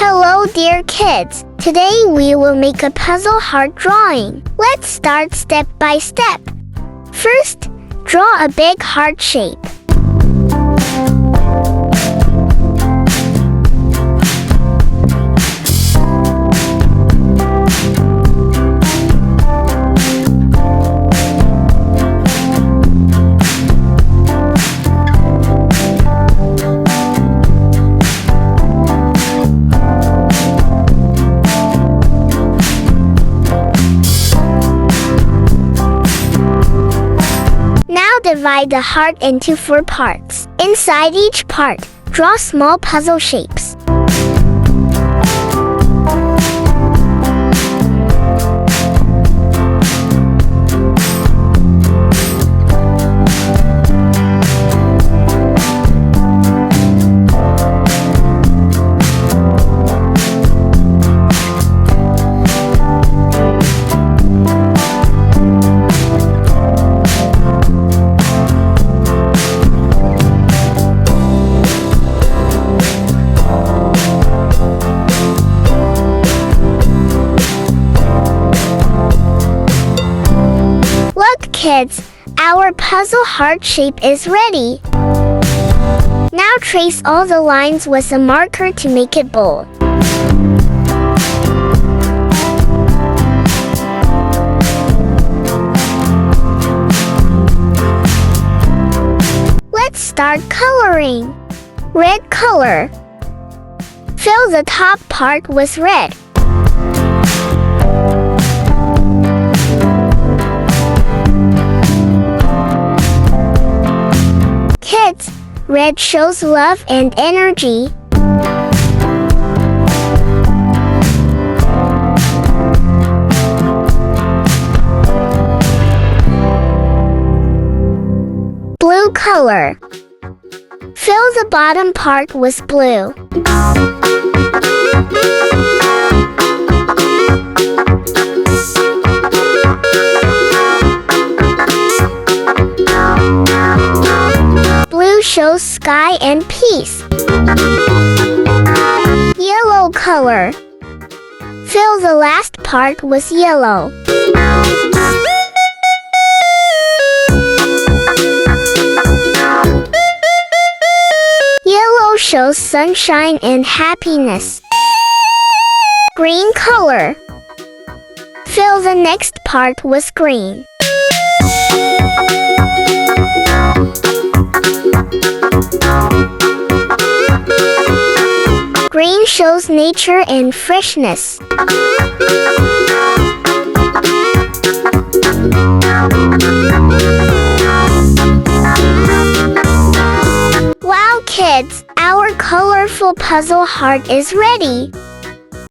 Hello dear kids, today we will make a puzzle heart drawing. Let's start step by step. First, draw a big heart shape. Divide the heart into 4 parts. Inside each part, draw small puzzle shapes. Kids, our puzzle heart shape is ready. Now trace all the lines with a marker to make it bold. Let's start coloring. Red color. Fill the top part with red. Kids, red shows love and energy. Blue color. Fill the bottom part with blue. Blue shows sky and peace. Yellow color. Fill the last part with yellow. Yellow shows sunshine and happiness. Green color. Fill the next part with green. Green shows nature and freshness. Wow, kids! Our colorful puzzle heart is ready.